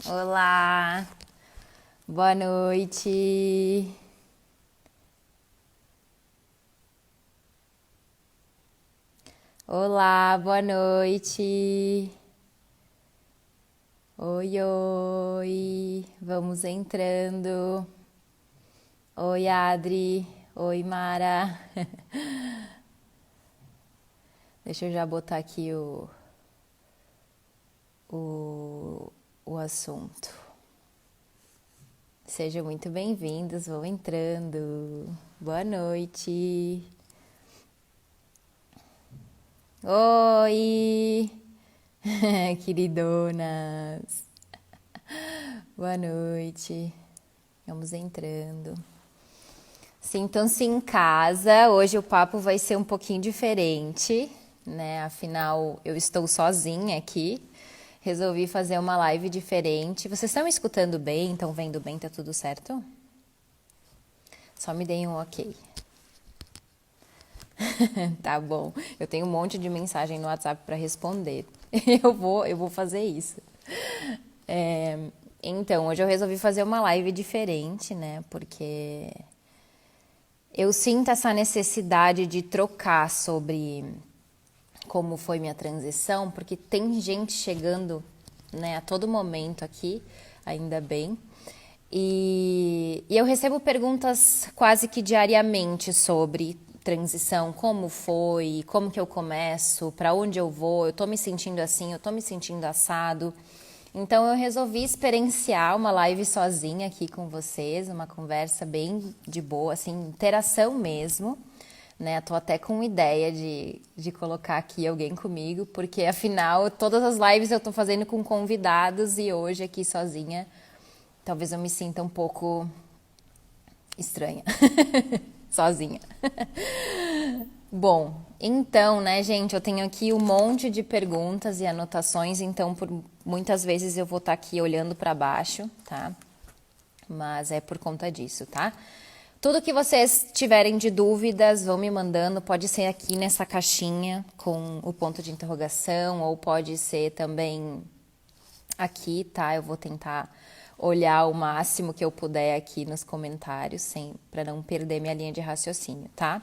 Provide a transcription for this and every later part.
Olá, boa noite. Olá, boa noite. Oi, oi, vamos entrando. Oi, Adri. Oi, Mara. Deixa eu já botar aqui o, o assunto. Sejam muito bem-vindos, vão entrando. Boa noite. Oi, queridonas. Boa noite. Vamos entrando. Sintam-se em casa. Hoje o papo vai ser um pouquinho diferente, né? Afinal, eu estou sozinha aqui. Resolvi fazer uma live diferente. Vocês estão me escutando bem? Estão vendo bem? Tá tudo certo? Só me deem um ok. Tá bom. Eu tenho um monte de mensagem no WhatsApp para responder. Eu vou fazer isso. Então, hoje eu resolvi fazer uma live diferente, né? Porque eu sinto essa necessidade de trocar sobre como foi minha transição, porque tem gente chegando, né, a todo momento aqui, ainda bem. E eu recebo perguntas quase que diariamente sobre transição, como foi, como que eu começo, para onde eu vou, eu tô me sentindo assim, eu tô me sentindo assado. Então eu resolvi experienciar uma live sozinha aqui com vocês, uma conversa bem de boa, assim, interação mesmo, né? Tô até com ideia de colocar aqui alguém comigo, porque afinal todas as lives eu tô fazendo com convidados e hoje aqui sozinha talvez eu me sinta um pouco estranha, sozinha. Bom, então, né, gente, eu tenho aqui um monte de perguntas e anotações, então por muitas vezes eu vou estar aqui olhando para baixo, tá? Mas é por conta disso, tá? Tudo que vocês tiverem de dúvidas, vão me mandando, pode ser aqui nessa caixinha com o ponto de interrogação, ou pode ser também aqui, tá? Eu vou tentar olhar o máximo que eu puder aqui nos comentários, sem para não perder minha linha de raciocínio, tá?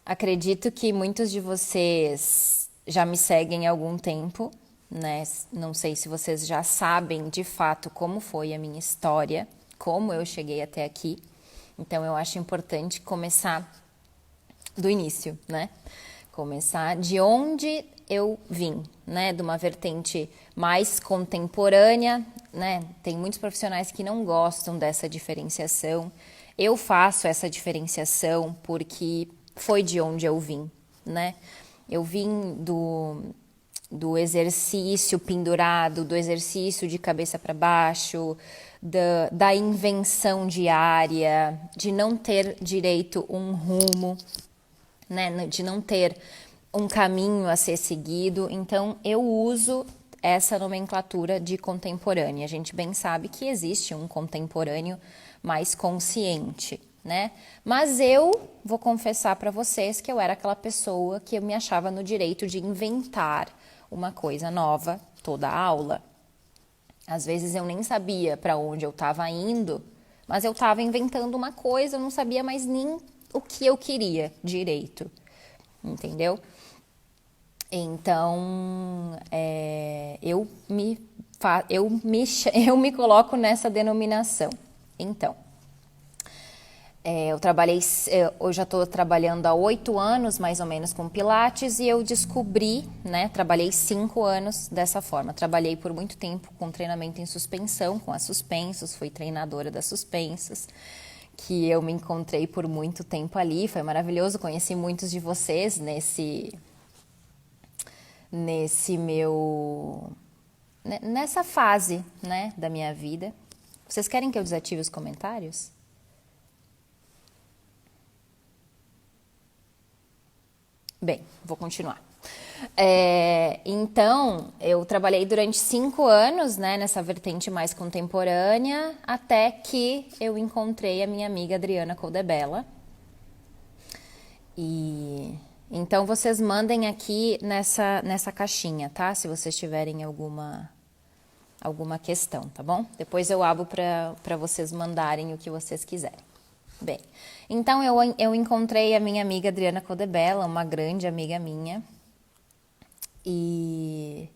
Acredito que muitos de vocês já me seguem há algum tempo, né? Não sei se vocês já sabem de fato como foi a minha história, como eu cheguei até aqui. Então eu acho importante começar do início, né? Começar de onde eu vim, né? De uma vertente mais contemporânea, né? Tem muitos profissionais que não gostam dessa diferenciação. Eu faço essa diferenciação porque foi de onde eu vim, né? Eu vim do exercício pendurado, do exercício de cabeça para baixo, da invenção diária, de não ter direito um rumo, né, de não ter um caminho a ser seguido. Então eu uso essa nomenclatura de contemporânea. A gente bem sabe que existe um contemporâneo mais consciente, né? Mas eu vou confessar para vocês que eu era aquela pessoa que eu me achava no direito de inventar uma coisa nova toda a aula. Às vezes eu nem sabia para onde eu estava indo, mas eu estava inventando uma coisa, eu não sabia mais nem o que eu queria direito, entendeu? Então, eu me coloco nessa denominação. Então, eu já estou trabalhando há 8 anos, mais ou menos, com Pilates, e eu descobri, né, trabalhei 5 anos dessa forma. Trabalhei por muito tempo com treinamento em suspensão, com as Suspensos, fui treinadora das Suspensos, que eu me encontrei por muito tempo ali, foi maravilhoso, conheci muitos de vocês nessa fase, né, da minha vida. Vocês querem que eu desative os comentários? Bem, vou continuar. Então, eu trabalhei durante 5 anos, né, nessa vertente mais contemporânea, até que eu encontrei a minha amiga Adriana Coldebella. E então vocês mandem aqui nessa caixinha, tá? Se vocês tiverem alguma questão, tá bom? Depois eu abro para vocês mandarem o que vocês quiserem. Bem, então eu encontrei a minha amiga Adriana Codebella, uma grande amiga minha, e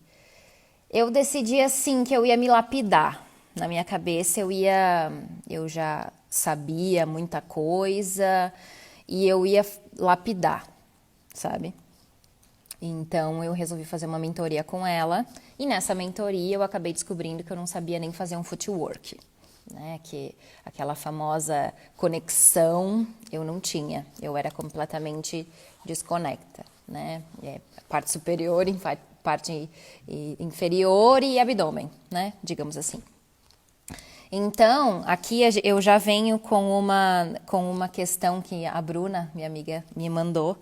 eu decidi assim que eu ia me lapidar. Na minha cabeça eu já sabia muita coisa e eu ia lapidar, sabe? Então eu resolvi fazer uma mentoria com ela e nessa mentoria eu acabei descobrindo que eu não sabia nem fazer um footwork, né? Que aquela famosa conexão eu não tinha, eu era completamente desconecta, né? Parte superior, parte inferior e abdômen, né? Digamos assim. Então, aqui eu já venho com uma questão que a Bruna, minha amiga, me mandou,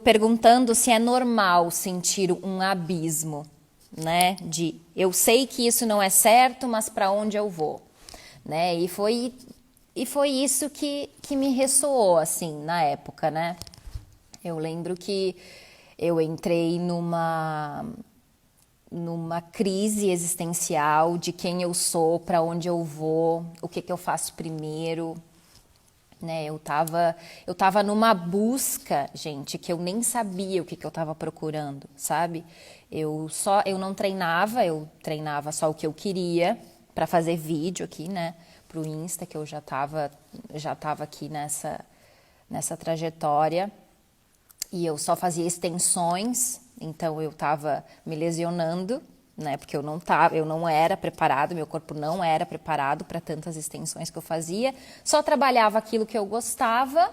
perguntando se é normal sentir um abismo, né? De eu sei que isso não é certo, mas para onde eu vou, né? E foi isso que me ressoou, assim, na época, né? Eu lembro que eu entrei numa crise existencial de quem eu sou, para onde eu vou, o que eu faço primeiro, né? Eu tava numa busca, gente, que eu nem sabia o que eu tava procurando, sabe? Eu não treinava, eu treinava só o que eu queria para fazer vídeo aqui, né, pro Insta, que eu já tava aqui nessa trajetória. E eu só fazia extensões, então eu estava me lesionando, né? Porque eu não era preparado, meu corpo não era preparado para tantas extensões que eu fazia. Só trabalhava aquilo que eu gostava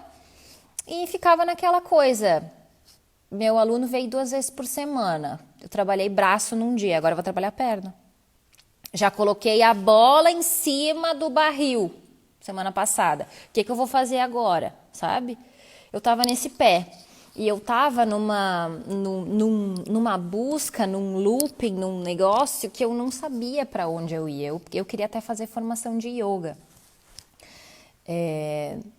e ficava naquela coisa. Meu aluno veio 2 vezes por semana. Eu trabalhei braço num dia, agora eu vou trabalhar perna. Já coloquei a bola em cima do barril semana passada. O que eu vou fazer agora, sabe? Eu estava nesse pé. E eu tava numa busca, num looping, num negócio que eu não sabia para onde eu ia. Eu queria até fazer formação de yoga.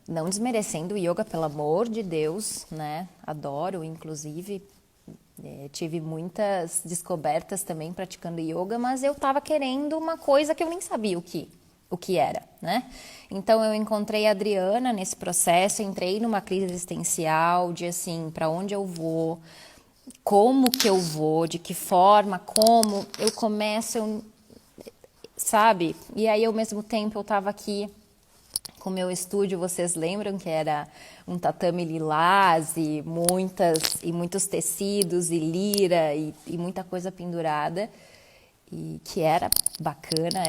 Não desmerecendo o yoga, pelo amor de Deus, né? Adoro, inclusive. Tive muitas descobertas também praticando yoga, mas eu tava querendo uma coisa que eu nem sabia o que era, né? Então eu encontrei a Adriana nesse processo, entrei numa crise existencial de assim, para onde eu vou, como que eu vou, de que forma, como eu começo, sabe? E aí ao mesmo tempo eu tava aqui com o meu estúdio, vocês lembram que era um tatame lilás e muitos tecidos e lira e muita coisa pendurada, e que era bacana,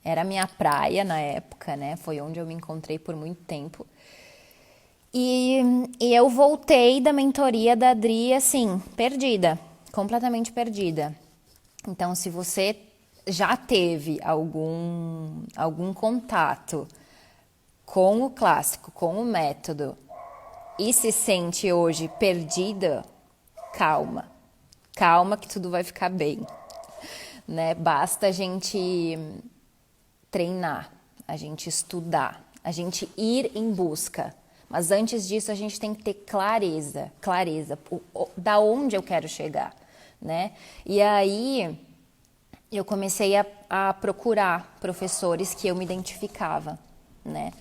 era a minha praia na época, né? Foi onde eu me encontrei por muito tempo. E eu voltei da mentoria da Adri, assim, perdida, completamente perdida. Então, se você já teve algum contato com o clássico, com o método, e se sente hoje perdida, calma. Calma que tudo vai ficar bem, né? Basta a gente treinar, a gente estudar, a gente ir em busca. Mas antes disso a gente tem que ter clareza da onde eu quero chegar, né? E aí eu comecei a procurar professores que eu me identificava, né?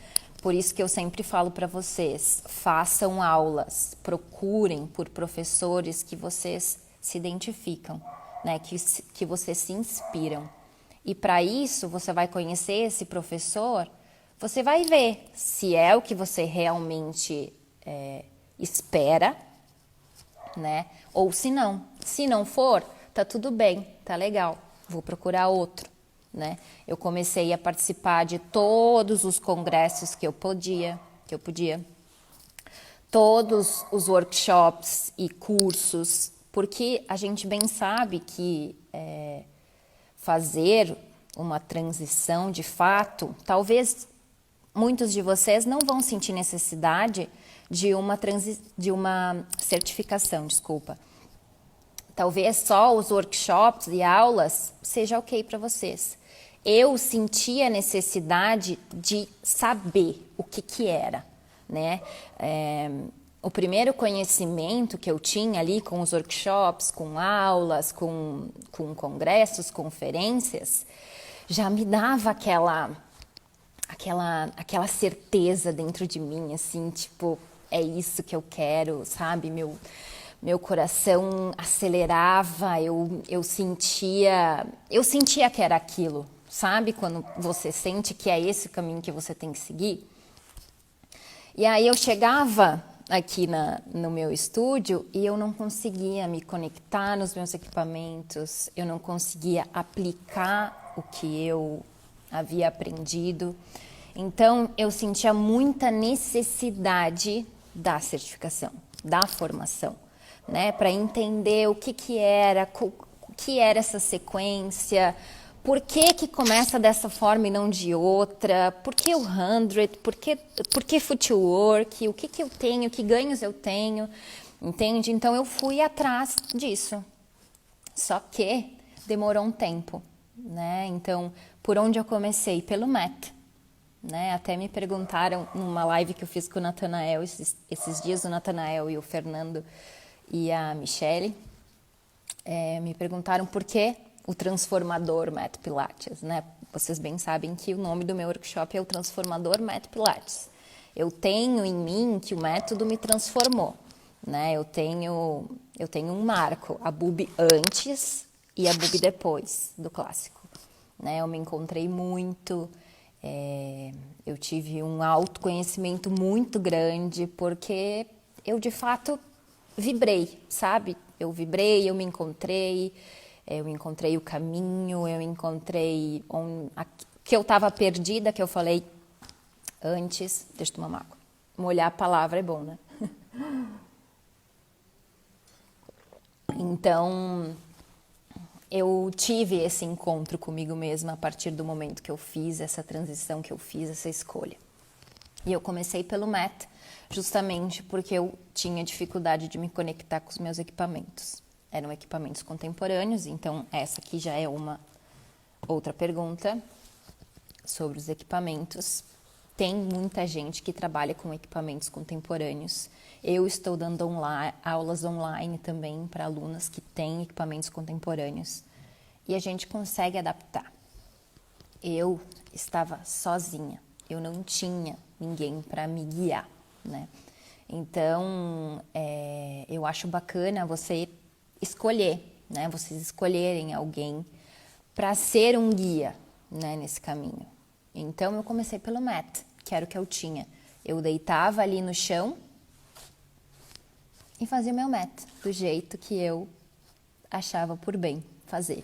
Por isso que eu sempre falo para vocês, façam aulas, procurem por professores que vocês se identificam, né? Que vocês se inspiram. E para isso, você vai conhecer esse professor, você vai ver se é o que você realmente espera, né? Ou se não. Se não for, tá tudo bem, tá legal, vou procurar outro, né? Eu comecei a participar de todos os congressos que eu podia, todos os workshops e cursos, porque a gente bem sabe que fazer uma transição de fato, talvez muitos de vocês não vão sentir necessidade de uma certificação, desculpa. Talvez só os workshops e aulas seja ok para vocês. Eu senti a necessidade de saber o que era, né? o primeiro conhecimento que eu tinha ali com os workshops, com aulas, com congressos, conferências, já me dava aquela certeza dentro de mim, assim, tipo, é isso que eu quero, sabe? Meu coração acelerava, eu sentia que era aquilo, sabe? Quando você sente que é esse o caminho que você tem que seguir. E aí eu chegava aqui no meu estúdio e eu não conseguia me conectar nos meus equipamentos, eu não conseguia aplicar o que eu havia aprendido. Então eu sentia muita necessidade da certificação, da formação, né, para entender o que era essa sequência. Por que começa dessa forma e não de outra? Por que o 100? Por que footwork? O que eu tenho? Que ganhos eu tenho? Entende? Então eu fui atrás disso. Só que demorou um tempo, né? Então, por onde eu comecei? Pelo mat, né? Até me perguntaram numa live que eu fiz com o Nathanael esses dias, o Nathanael e o Fernando e a Michele, me perguntaram por que o transformador Mat Pilates, né? Vocês bem sabem que o nome do meu workshop é o transformador Mat Pilates. Eu tenho em mim que o método me transformou, né? Eu tenho um marco, a Bubi antes e a Bubi depois do clássico, né? Eu me encontrei muito, eu tive um autoconhecimento muito grande porque eu de fato vibrei, sabe? Eu vibrei, eu me encontrei. Eu encontrei o caminho, eu encontrei que eu estava perdida, que eu falei antes. Deixa eu tomar uma água. Molhar a palavra é bom, né? Então, eu tive esse encontro comigo mesma a partir do momento que eu fiz essa transição, que eu fiz essa escolha. E eu comecei pelo mat, justamente porque eu tinha dificuldade de me conectar com os meus equipamentos. Eram equipamentos contemporâneos, então essa aqui já é uma outra pergunta sobre os equipamentos. Tem muita gente que trabalha com equipamentos contemporâneos. Eu estou dando aulas online também para alunas que têm equipamentos contemporâneos e a gente consegue adaptar. Eu estava sozinha, eu não tinha ninguém para me guiar, né? Então, eu acho bacana você escolher, né? Vocês escolherem alguém para ser um guia, né, nesse caminho. Então eu comecei pelo mat, que era o que eu tinha. Eu deitava ali no chão e fazia o meu mat do jeito que eu achava por bem fazer.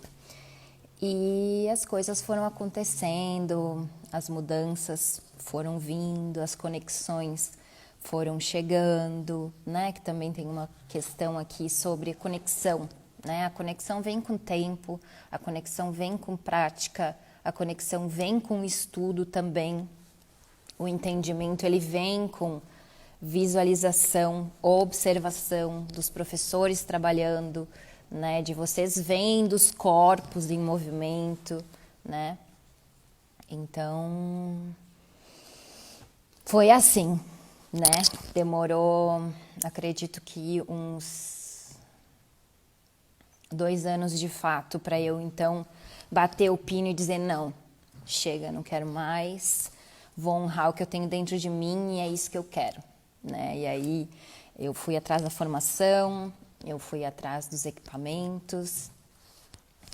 E as coisas foram acontecendo, as mudanças foram vindo, as conexões foram chegando, né? Que também tem uma questão aqui sobre conexão, né? A conexão vem com tempo, a conexão vem com prática, a conexão vem com estudo também. O entendimento, ele vem com visualização, observação dos professores trabalhando, né? De vocês vendo os corpos em movimento, né? Então, foi assim, né? Demorou, acredito que uns 2 anos de fato para eu então bater o pino e dizer não, chega, não quero mais, vou honrar o que eu tenho dentro de mim e é isso que eu quero, né? E aí eu fui atrás da formação, eu fui atrás dos equipamentos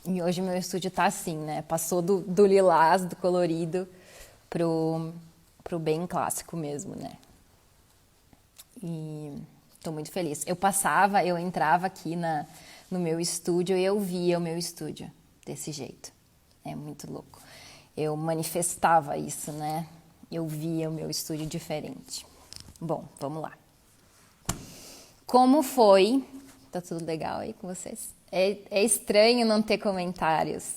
e hoje meu estúdio tá assim, né? Passou do lilás, do colorido pro bem clássico mesmo, né? E tô muito feliz. Eu entrava aqui no meu estúdio e eu via o meu estúdio desse jeito. É muito louco. Eu manifestava isso, né? Eu via o meu estúdio diferente. Bom, vamos lá. Como foi? Tá tudo legal aí com vocês? É estranho não ter comentários.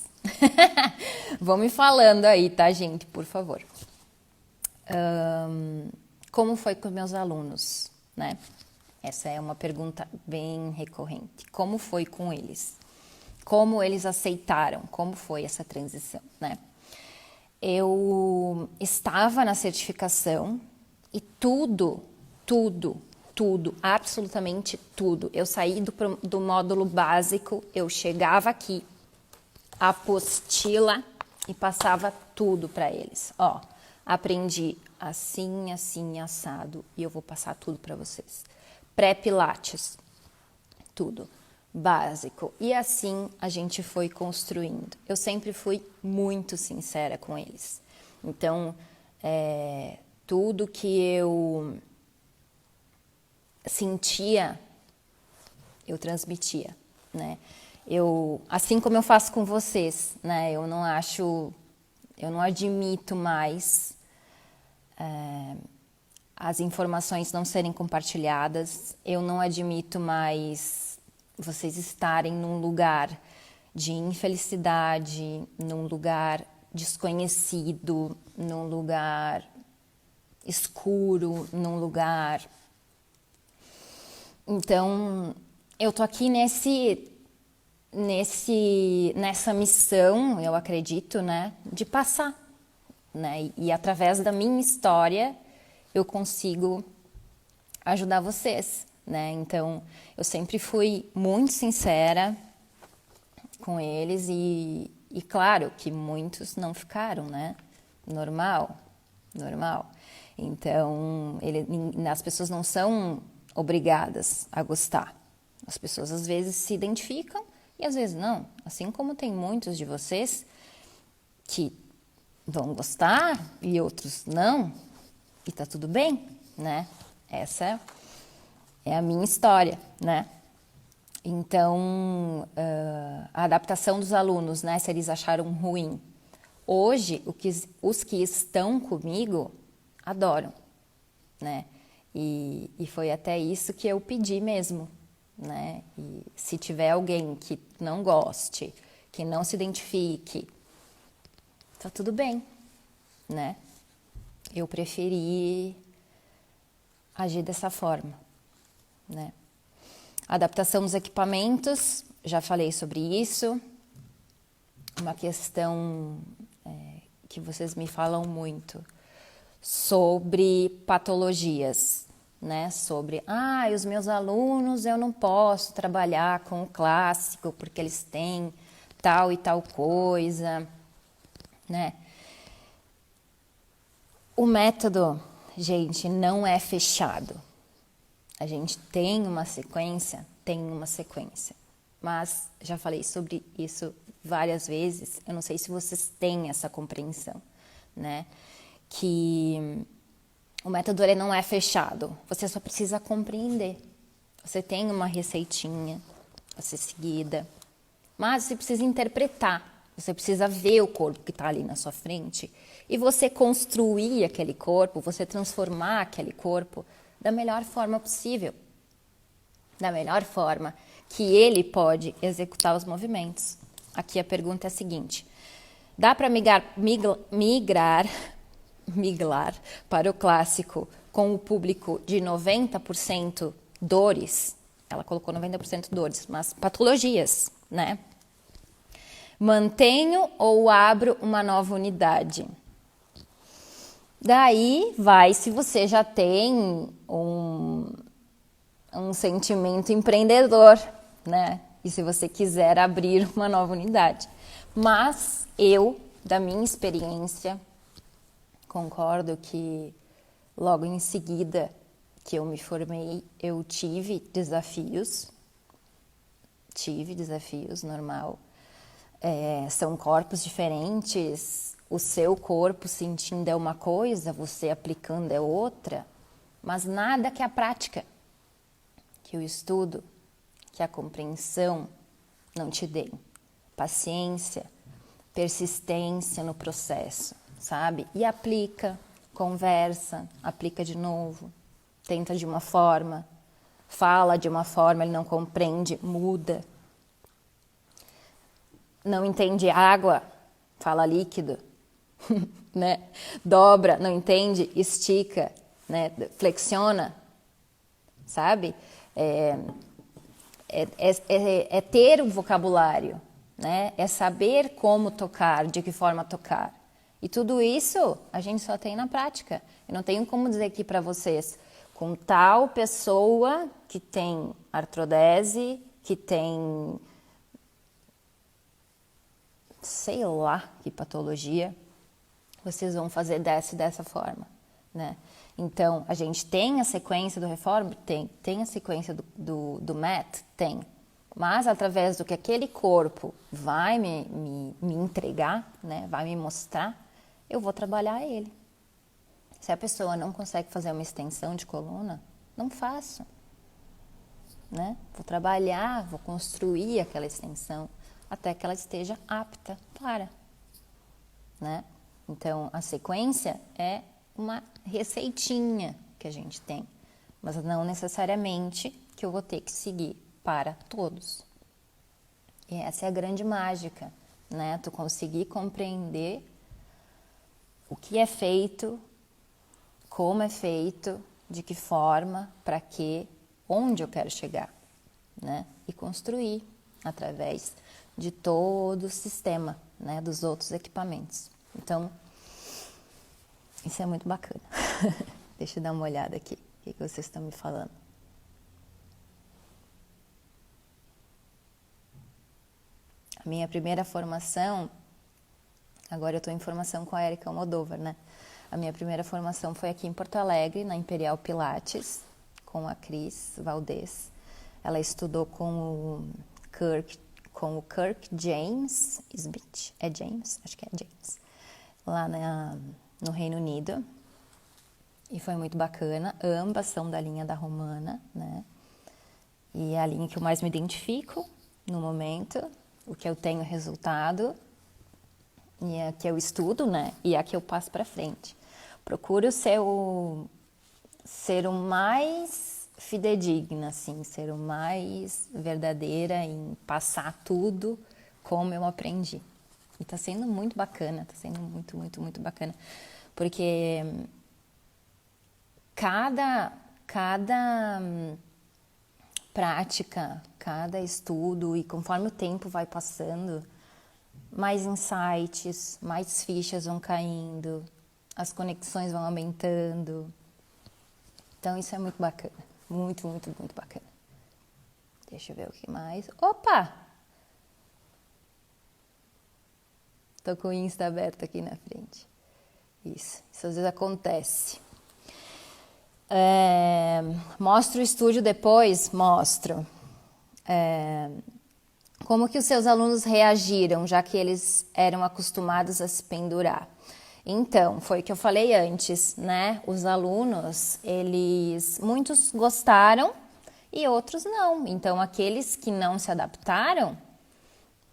Vão me falando aí, tá, gente? Por favor. Como foi com meus alunos, né? Essa é uma pergunta bem recorrente. Como foi com eles? Como eles aceitaram? Como foi essa transição, né? Eu estava na certificação e tudo tudo, absolutamente tudo. Eu saí do módulo básico, eu chegava aqui, apostila e passava tudo para eles. Ó, aprendi assim, assim, assado e eu vou passar tudo para vocês. Pré-pilates, tudo básico. E assim a gente foi construindo. Eu sempre fui muito sincera com eles. Então, tudo que eu sentia, eu transmitia, né? Assim como eu faço com vocês, né? Eu não admito mais as informações não serem compartilhadas, eu não admito mais vocês estarem num lugar de infelicidade, num lugar desconhecido, num lugar escuro, num lugar... Então, eu tô aqui nessa missão, eu acredito, né, de passar, né, e através da minha história eu consigo ajudar vocês, né, então eu sempre fui muito sincera com eles e claro que muitos não ficaram, né, normal, então as pessoas não são obrigadas a gostar, as pessoas às vezes se identificam e às vezes não, assim como tem muitos de vocês que vão gostar e outros não, e tá tudo bem, né? Essa é a minha história, né? Então, a adaptação dos alunos, né? Se eles acharam ruim. Hoje, os que estão comigo adoram, né? E foi até isso que eu pedi mesmo, né? E se tiver alguém que não goste, que não se identifique, tá tudo bem, né? Eu preferi agir dessa forma, né? Adaptação dos equipamentos, já falei sobre isso. Uma questão que vocês me falam muito sobre patologias, né? Sobre, os meus alunos eu não posso trabalhar com o clássico porque eles têm tal e tal coisa, né? O método, gente, não é fechado. A gente tem uma sequência, mas já falei sobre isso várias vezes, eu não sei se vocês têm essa compreensão, né? Que o método ele não é fechado, você só precisa compreender. Você tem uma receitinha a ser seguida, mas você precisa interpretar, você precisa ver o corpo que está ali na sua frente e você construir aquele corpo, você transformar aquele corpo da melhor forma possível, da melhor forma que ele pode executar os movimentos. Aqui a pergunta é a seguinte: dá para migrar para o clássico com o público de 90% dores? Ela colocou 90% dores, mas patologias, né? Mantenho ou abro uma nova unidade? Daí vai se você já tem um sentimento empreendedor, né? E se você quiser abrir uma nova unidade. Mas eu, da minha experiência, concordo que logo em seguida que eu me formei, eu tive desafios, normal. São corpos diferentes, o seu corpo sentindo é uma coisa, você aplicando é outra, mas nada que a prática, que o estudo, que a compreensão não te deem. Paciência, persistência no processo, sabe? E aplica, conversa, aplica de novo, tenta de uma forma, fala de uma forma, ele não compreende, muda. Não entende água, fala líquido, né? Dobra, não entende, estica, né? Flexiona, sabe? É ter um vocabulário, né? É saber como tocar, de que forma tocar. E tudo isso a gente só tem na prática. Eu não tenho como dizer aqui para vocês com tal pessoa que tem artrodese, que tem sei lá que patologia, vocês vão fazer dessa forma, né? Então, a gente tem a sequência do Reform? Tem a sequência do MET? Tem. Mas, através do que aquele corpo vai me entregar, né? Vai me mostrar, eu vou trabalhar ele. Se a pessoa não consegue fazer uma extensão de coluna, não faço, né? Vou trabalhar, vou construir aquela extensão até que ela esteja apta para, né? Então, a sequência é uma receitinha que a gente tem, mas não necessariamente que eu vou ter que seguir para todos. E essa é a grande mágica, né? Tu conseguir compreender o que é feito, como é feito, de que forma, para quê, onde eu quero chegar, né? E construir através de todo o sistema, né? Dos outros equipamentos. Então, isso é muito bacana. Deixa eu dar uma olhada aqui. O que vocês estão me falando? A minha primeira formação, agora eu estou em formação com a Erika Almodóvar, né? A minha primeira formação foi aqui em Porto Alegre, na Imperial Pilates, com a Cris Valdez. Ela estudou com o Kirk James Smith. É James? Acho que é James. Lá no Reino Unido. E foi muito bacana. Ambas são da linha da Romana, né? E é a linha que eu mais me identifico no momento, o que eu tenho resultado, e a que eu estudo, né? E a que eu passo para frente. Procuro ser o mais fidedigna, assim, ser o mais verdadeira em passar tudo como eu aprendi. E tá sendo muito bacana, tá sendo muito, muito, muito bacana. Porque cada prática, cada estudo, e conforme o tempo vai passando, mais insights, mais fichas vão caindo, as conexões vão aumentando. Então isso é muito bacana, muito, muito, muito bacana. Deixa eu ver o que mais. Opa! Tô com o Insta aberto aqui na frente. Isso às vezes acontece. Mostro o estúdio depois? Mostro. Como que os seus alunos reagiram, já que eles eram acostumados a se pendurar? Então, foi o que eu falei antes, né? Os alunos, muitos gostaram e outros não. Então, aqueles que não se adaptaram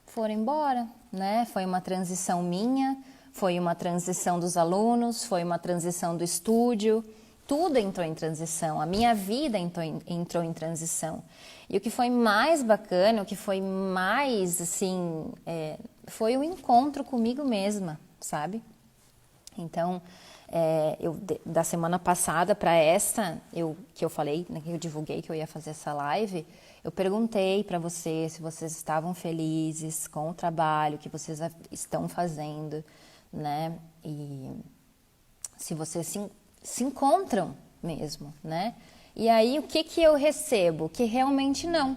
foram embora, né? Foi uma transição minha, foi uma transição dos alunos, foi uma transição do estúdio. Tudo entrou em transição, a minha vida entrou em transição. E o que foi mais bacana, o que foi mais, assim, foi o encontro comigo mesma, sabe? Então, da semana passada para essa, que eu falei, né, que eu divulguei que eu ia fazer essa live, eu perguntei para vocês se vocês estavam felizes com o trabalho que vocês estão fazendo, né? E se vocês se encontram mesmo, né? E aí, o que eu recebo? Que realmente não.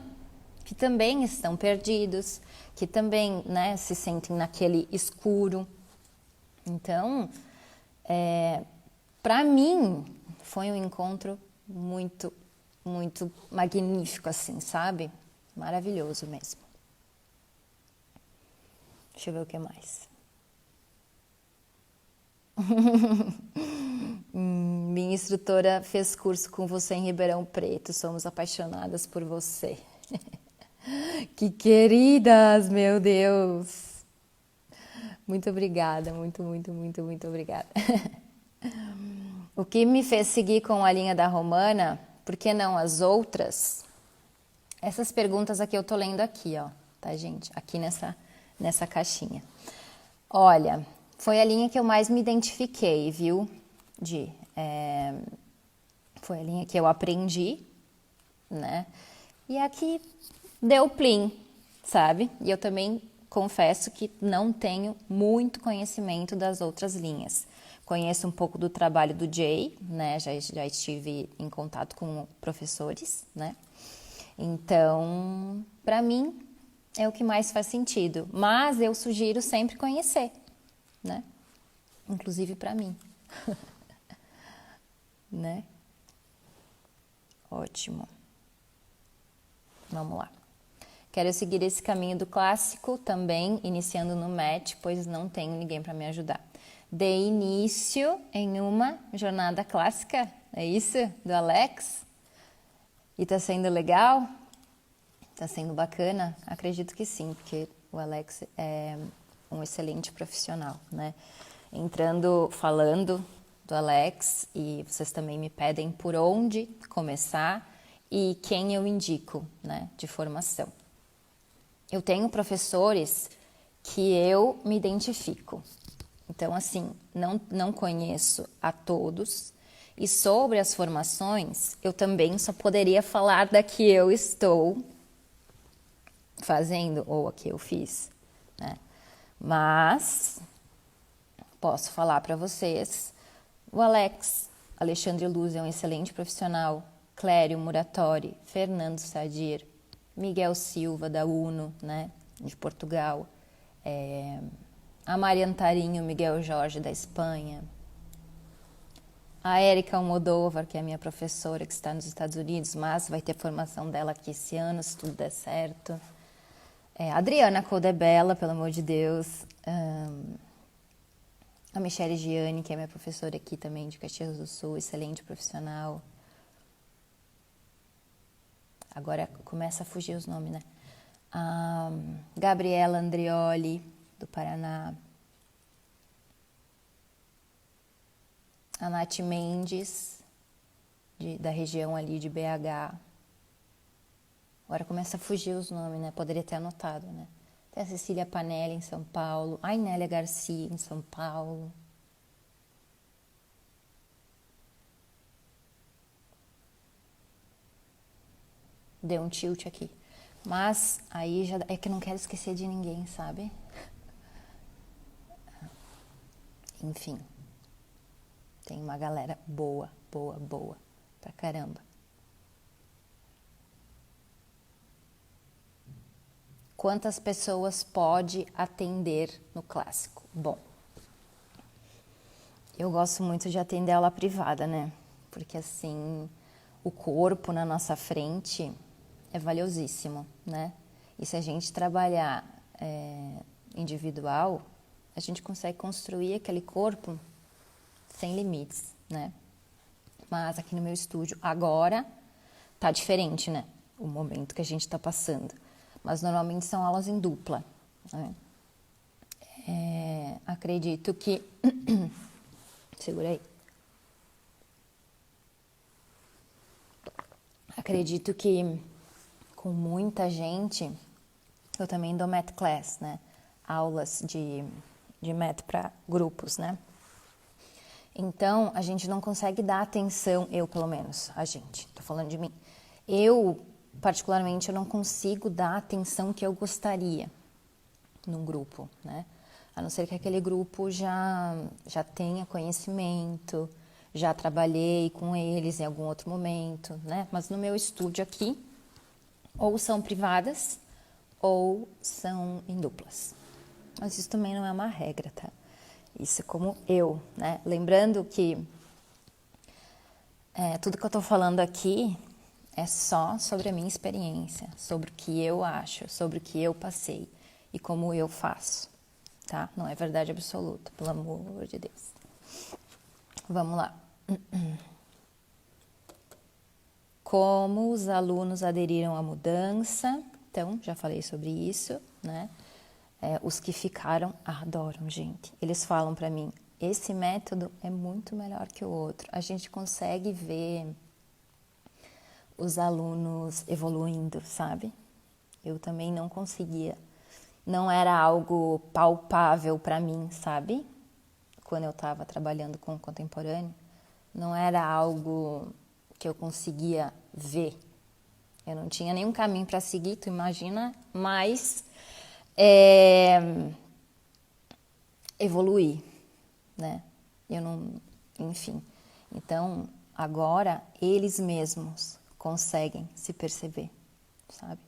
Que também estão perdidos, que também, né, se sentem naquele escuro. Então, para mim, foi um encontro muito, muito magnífico, assim, sabe? Maravilhoso mesmo. Deixa eu ver o que mais. Minha instrutora fez curso com você em Ribeirão Preto. Somos apaixonadas por você. Que queridas, meu Deus! Muito obrigada, muito, muito, muito, muito obrigada. O que me fez seguir com a linha da Romana, por que não as outras? Essas perguntas aqui eu tô lendo aqui, ó, tá, gente? Aqui nessa caixinha. Olha, foi a linha que eu mais me identifiquei, viu? Foi a linha que eu aprendi, né? E aqui deu plim, sabe? E eu também confesso que não tenho muito conhecimento das outras linhas. Conheço um pouco do trabalho do Jay, né? Já estive em contato com professores, né? Então, para mim, é o que mais faz sentido. Mas eu sugiro sempre conhecer, né? Inclusive para mim, né? Ótimo. Vamos lá. Quero seguir esse caminho do clássico também, iniciando no match, pois não tenho ninguém para me ajudar. Dei início em uma jornada clássica, é isso? Do Alex? E tá sendo legal? Tá sendo bacana? Acredito que sim, porque o Alex é um excelente profissional, né? Falando do Alex, e vocês também me pedem por onde começar e quem eu indico, né, de formação. Eu tenho professores que eu me identifico. Então, assim, não conheço a todos. E sobre as formações, eu também só poderia falar da que eu estou fazendo ou a que eu fiz, né? Mas posso falar para vocês, o Alexandre Luz é um excelente profissional, Clério Muratori, Fernando Sadir, Miguel Silva da UNO, né, de Portugal, a Mariana Tarinho, Miguel Jorge da Espanha, a Érica Almodóvar, que é a minha professora que está nos Estados Unidos, mas vai ter formação dela aqui esse ano, se tudo der certo. Adriana Codebella, pelo amor de Deus. A Michele Gianni, que é minha professora aqui também de Caxias do Sul, excelente profissional. Agora começa a fugir os nomes, né? A Gabriela Andrioli, do Paraná. A Nath Mendes, da região ali de BH. Agora começa a fugir os nomes, né? Poderia ter anotado, né? Tem a Cecília Panelli em São Paulo, a Inélia Garcia em São Paulo. Deu um tilt aqui. Mas aí já é que eu não quero esquecer de ninguém, sabe? Enfim. Tem uma galera boa pra caramba. Quantas pessoas pode atender no clássico? Bom, eu gosto muito de atender aula privada, né? Porque assim, o corpo na nossa frente é valiosíssimo, né? E se a gente trabalhar individual, a gente consegue construir aquele corpo sem limites, né? Mas aqui no meu estúdio agora tá diferente, né? O momento que a gente tá passando. Mas normalmente são aulas em dupla, né? Acredito que... Segura aí. Acredito que com muita gente, eu também dou math class, né? Aulas de math para grupos, né? Então, a gente não consegue dar atenção, eu pelo menos, a gente, tô falando de mim. Eu, particularmente, eu não consigo dar a atenção que eu gostaria num grupo, né? A não ser que aquele grupo já tenha conhecimento, já trabalhei com eles em algum outro momento, né? Mas no meu estúdio aqui, ou são privadas, ou são em duplas. Mas isso também não é uma regra, tá? Isso é como eu, né? Lembrando que tudo que eu tô falando aqui é só sobre a minha experiência, sobre o que eu acho, sobre o que eu passei e como eu faço, tá? Não é verdade absoluta, pelo amor de Deus. Vamos lá. Como os alunos aderiram à mudança? Então, já falei sobre isso, né? Os que ficaram adoram, gente. Eles falam para mim, esse método é muito melhor que o outro. A gente consegue ver os alunos evoluindo, sabe? Eu também não conseguia. Não era algo palpável para mim, sabe? Quando eu estava trabalhando com o contemporâneo, não era algo que eu conseguia ver. Eu não tinha nenhum caminho para seguir, tu imagina, mas é evoluir, né? Eu não, enfim. Então, agora eles mesmos conseguem se perceber, sabe?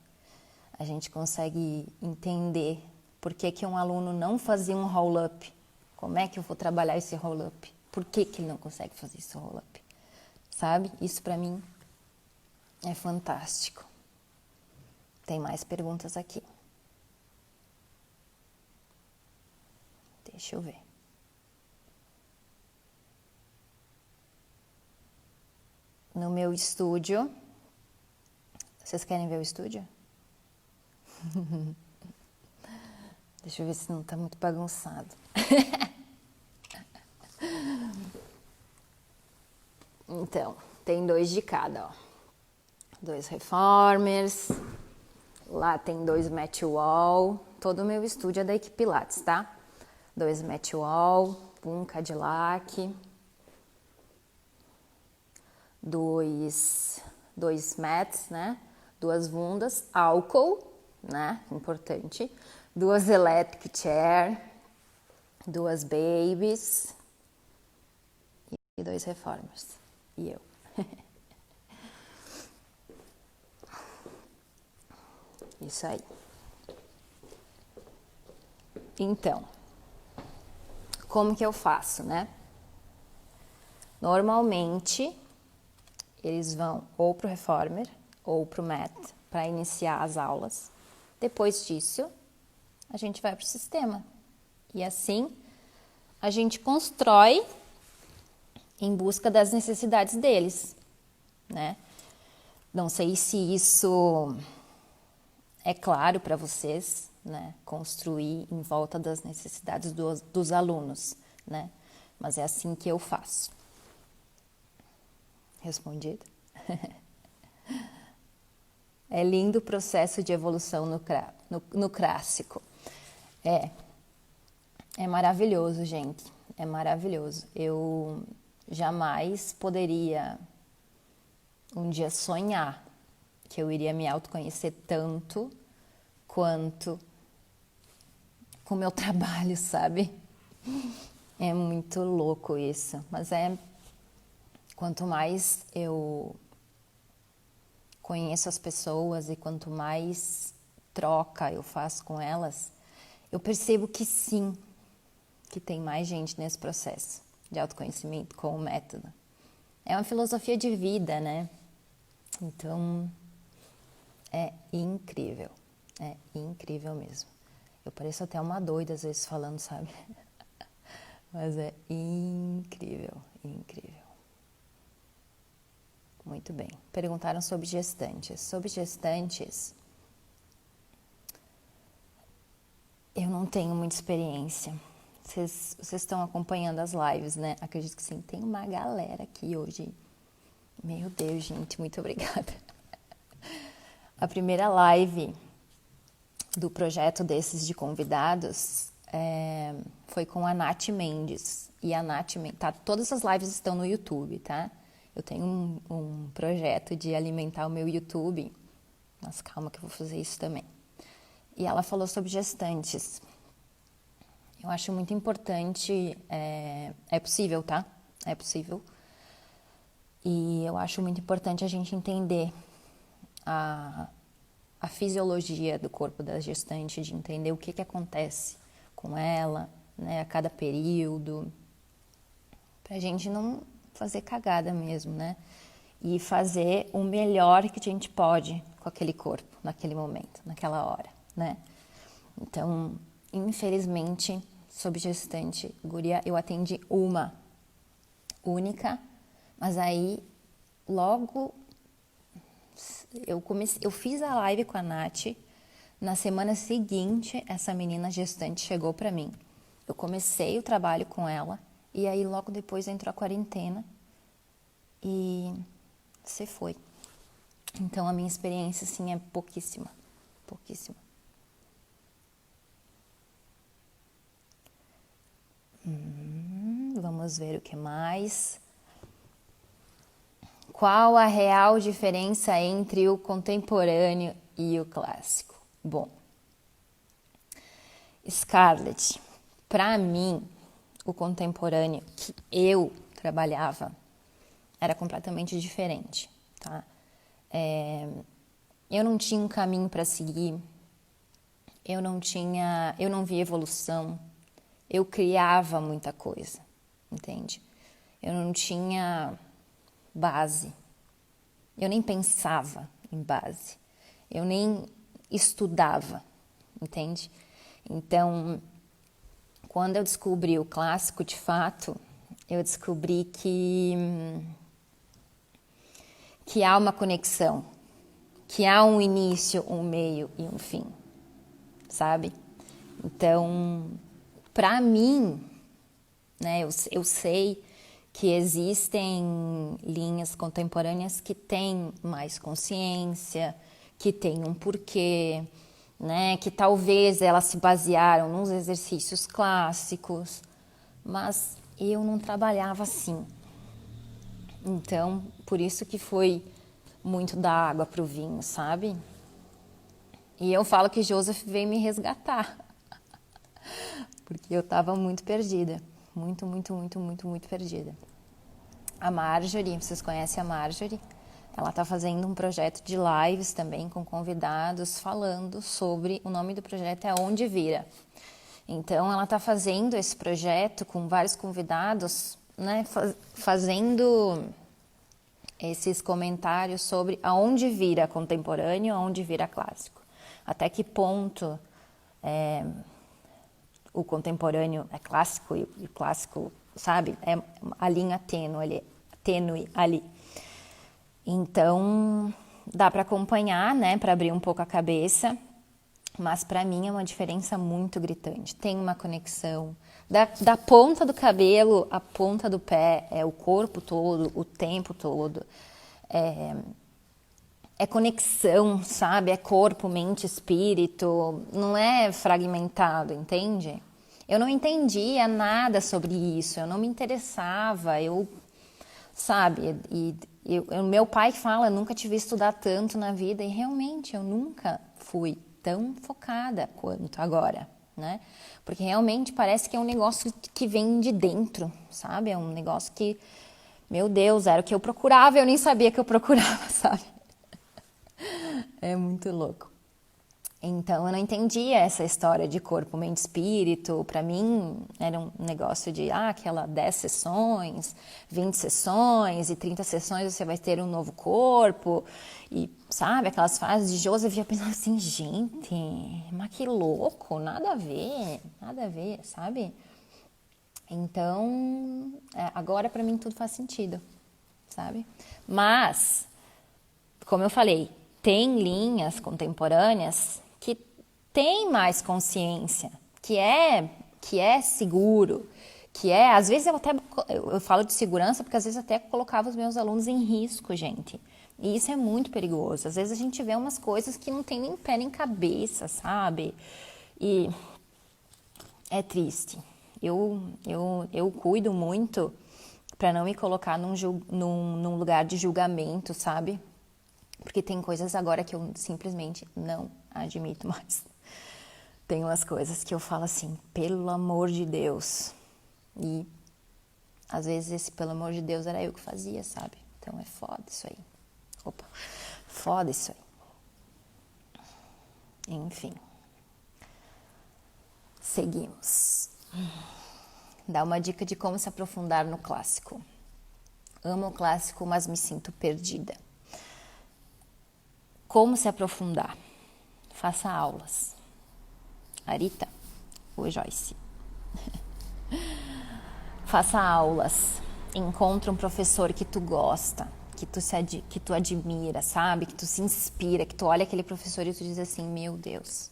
A gente consegue entender por que que um aluno não fazia um roll-up. Como é que eu vou trabalhar esse roll-up? Por que que ele não consegue fazer esse roll-up? Sabe? Isso pra mim é fantástico. Tem mais perguntas aqui. Deixa eu ver. No meu estúdio. Vocês querem ver o estúdio? Deixa eu ver se não tá muito bagunçado. Então, tem 2 de cada, ó. 2 reformers. Lá tem 2 mat wall. Todo o meu estúdio é da equipe Pilates, tá? 2 mat wall, um Cadillac. 2 mats, né? 2 bundas, álcool, né? Importante. 2 electric chair, 2 babies e 2 reformers. E eu. Isso aí. Então, como que eu faço, né? Normalmente, eles vão ou pro reformer ou pro mat para iniciar as aulas. Depois disso, a gente vai pro sistema. E assim, a gente constrói em busca das necessidades deles, né? Não sei se isso é claro para vocês, né? Construir em volta das necessidades dos alunos, né? Mas é assim que eu faço. Respondido? É lindo o processo de evolução no clássico. É maravilhoso, gente. É maravilhoso. Eu jamais poderia um dia sonhar que eu iria me autoconhecer tanto quanto com o meu trabalho, sabe? É muito louco isso. Mas quanto mais eu conheço as pessoas e quanto mais troca eu faço com elas, eu percebo que sim, que tem mais gente nesse processo de autoconhecimento com o método. É uma filosofia de vida, né? Então, é incrível mesmo. Eu pareço até uma doida às vezes falando, sabe? Mas é incrível, incrível. Muito bem. Perguntaram sobre gestantes. Sobre gestantes, eu não tenho muita experiência. Vocês estão acompanhando as lives, né? Acredito que sim. Tem uma galera aqui hoje. Meu Deus, gente, muito obrigada. A primeira live do projeto desses de convidados foi com a Nath Mendes. E a Nath Mendes, tá, todas as lives estão no YouTube, tá? Eu tenho um projeto de alimentar o meu YouTube. Mas calma que eu vou fazer isso também. E ela falou sobre gestantes. Eu acho muito importante, é possível, tá? É possível. E eu acho muito importante a gente entender a fisiologia do corpo da gestante, de entender o que acontece com ela, né, a cada período, pra gente não fazer cagada mesmo, né? E fazer o melhor que a gente pode com aquele corpo, naquele momento, naquela hora, né? Então, infelizmente, sob gestante, guria, eu atendi uma única, mas aí logo eu fiz a live com a Nath. Na semana seguinte, essa menina gestante chegou pra mim. Eu comecei o trabalho com ela e aí logo depois entrou a quarentena e você foi. Então a minha experiência assim é pouquíssima, pouquíssima. Vamos ver o que mais. Qual a real diferença entre o contemporâneo e o clássico? Bom, Scarlett, para mim, o contemporâneo que eu trabalhava era completamente diferente, tá? Eu não tinha um caminho para seguir, eu não via evolução, eu criava muita coisa, entende? Eu não tinha base, eu nem pensava em base, eu nem estudava, entende? Então, quando eu descobri o clássico de fato, eu descobri que há uma conexão, que há um início, um meio e um fim, sabe? Então, para mim, né, eu sei que existem linhas contemporâneas que têm mais consciência, que têm um porquê, né, que talvez elas se basearam nos exercícios clássicos, mas eu não trabalhava assim. Então, por isso que foi muito da água pro vinho, sabe? E eu falo que Joseph veio me resgatar, porque eu estava muito perdida, muito perdida. A Marjorie, vocês conhecem a Marjorie? Ela está fazendo um projeto de lives também com convidados falando sobre, o nome do projeto é Onde Vira. Então ela está fazendo esse projeto com vários convidados, né, fazendo esses comentários sobre aonde vira contemporâneo, aonde vira clássico. Até que ponto o contemporâneo é clássico e o clássico, sabe, é a linha tênue ali. Então, dá para acompanhar, né, para abrir um pouco a cabeça, mas para mim é uma diferença muito gritante. Tem uma conexão da ponta do cabelo à ponta do pé, é o corpo todo, o tempo todo. É conexão, sabe? É corpo, mente, espírito, não é fragmentado, entende? Eu não entendia nada sobre isso, eu não me interessava, sabe? Meu pai fala, eu nunca te vi estudar tanto na vida, e realmente eu nunca fui tão focada quanto agora, né? Porque realmente parece que é um negócio que vem de dentro, sabe? É um negócio que, meu Deus, era o que eu procurava, eu nem sabia que eu procurava, sabe? É muito louco. Então, eu não entendia essa história de corpo, mente, espírito. Para mim, era um negócio de, aquela 10 sessões, 20 sessões e 30 sessões você vai ter um novo corpo. E, sabe, aquelas fases de Joseph, eu pensava assim, gente, mas que louco, nada a ver, sabe? Então, agora para mim tudo faz sentido, sabe? Mas, como eu falei, tem linhas contemporâneas que têm mais consciência, que é seguro, que é, às vezes eu falo de segurança porque às vezes até colocava os meus alunos em risco, gente. E isso é muito perigoso. Às vezes a gente vê umas coisas que não tem nem pé nem cabeça, sabe? E é triste. Eu cuido muito para não me colocar num lugar de julgamento, sabe? Porque tem coisas agora que eu simplesmente não admito mais. Tem umas coisas que eu falo assim, pelo amor de Deus. E às vezes esse pelo amor de Deus era eu que fazia, sabe? Então é foda isso aí. Foda isso aí. Enfim. Seguimos. Dá uma dica de como se aprofundar no clássico. Amo o clássico, mas me sinto perdida. Como se aprofundar? Faça aulas. Arita ou Joyce? Faça aulas. Encontre um professor que tu gosta, que tu admira, sabe? Que tu se inspira, que tu olha aquele professor e tu diz assim, meu Deus,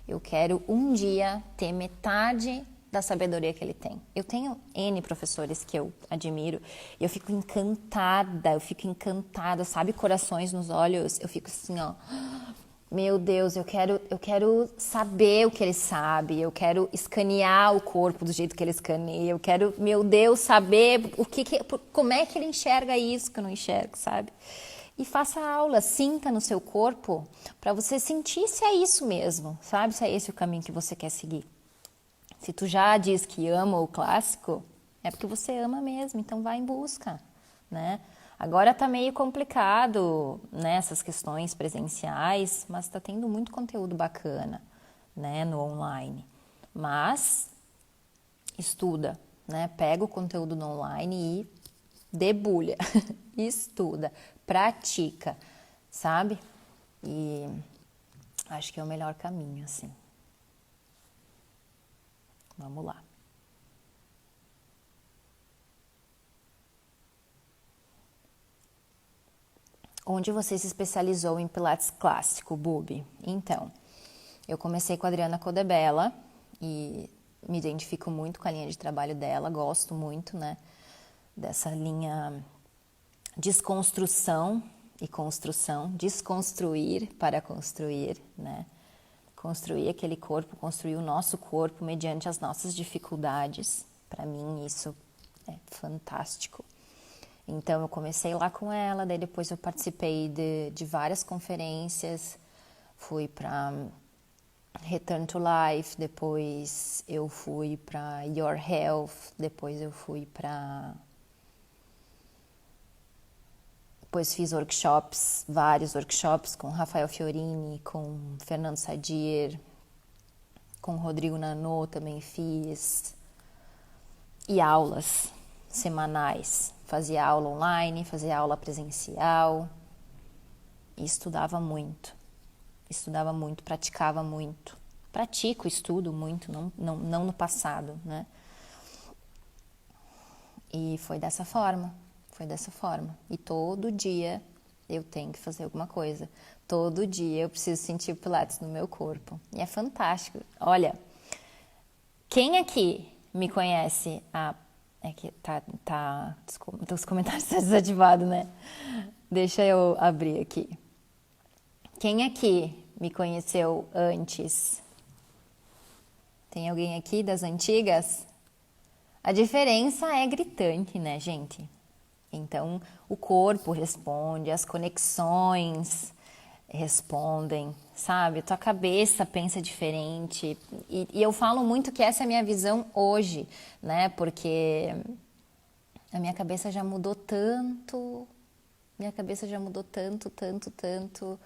eu quero um dia ter metade da sabedoria que ele tem. Eu tenho N professores que eu admiro e eu fico encantada, sabe? Corações nos olhos, eu fico assim, ó, meu Deus, eu quero saber o que ele sabe, eu quero escanear o corpo do jeito que ele escaneia, eu quero, meu Deus, saber como é que ele enxerga isso que eu não enxergo, sabe? e faça a aula, sinta no seu corpo para você sentir se é isso mesmo, sabe? Se é esse o caminho que você quer seguir. Se tu já diz que ama o clássico, é porque você ama mesmo, então vai em busca, né? Agora tá meio complicado, né, essas questões presenciais, mas tá tendo muito conteúdo bacana, né, no online. Mas estuda, né? Pega o conteúdo no online e debulha, estuda, pratica, sabe? E acho que é o melhor caminho, assim. Vamos lá. Onde você se especializou em Pilates clássico, Bubi? Então, eu comecei com a Adriana Codebella e me identifico muito com a linha de trabalho dela, gosto muito, né, dessa linha desconstrução e construção, desconstruir para construir, né, construir aquele corpo, construir o nosso corpo mediante as nossas dificuldades. Para mim isso é fantástico. Então eu comecei lá com ela, daí depois eu participei de várias conferências, fui para Return to Life, depois eu fui para Your Health, depois eu fui para... Depois fiz workshops, vários workshops com Rafael Fiorini, com Fernando Sadir, com Rodrigo Nanô também fiz, e aulas semanais. Fazia aula online, fazia aula presencial e estudava muito, praticava muito. Pratico, estudo muito, não no passado, né? E foi dessa forma. E todo dia eu tenho que fazer alguma coisa. Todo dia eu preciso sentir Pilates no meu corpo. E é fantástico. Olha, quem aqui me conhece há... É que os comentários estão desativados, né? Deixa eu abrir aqui. Quem aqui me conheceu antes? Tem alguém aqui das antigas? A diferença é gritante, né, gente? Então, o corpo responde, as conexões respondem, sabe? Tua cabeça pensa diferente. E eu falo muito que essa é a minha visão hoje, né? Porque a minha cabeça já mudou tanto. Tanto.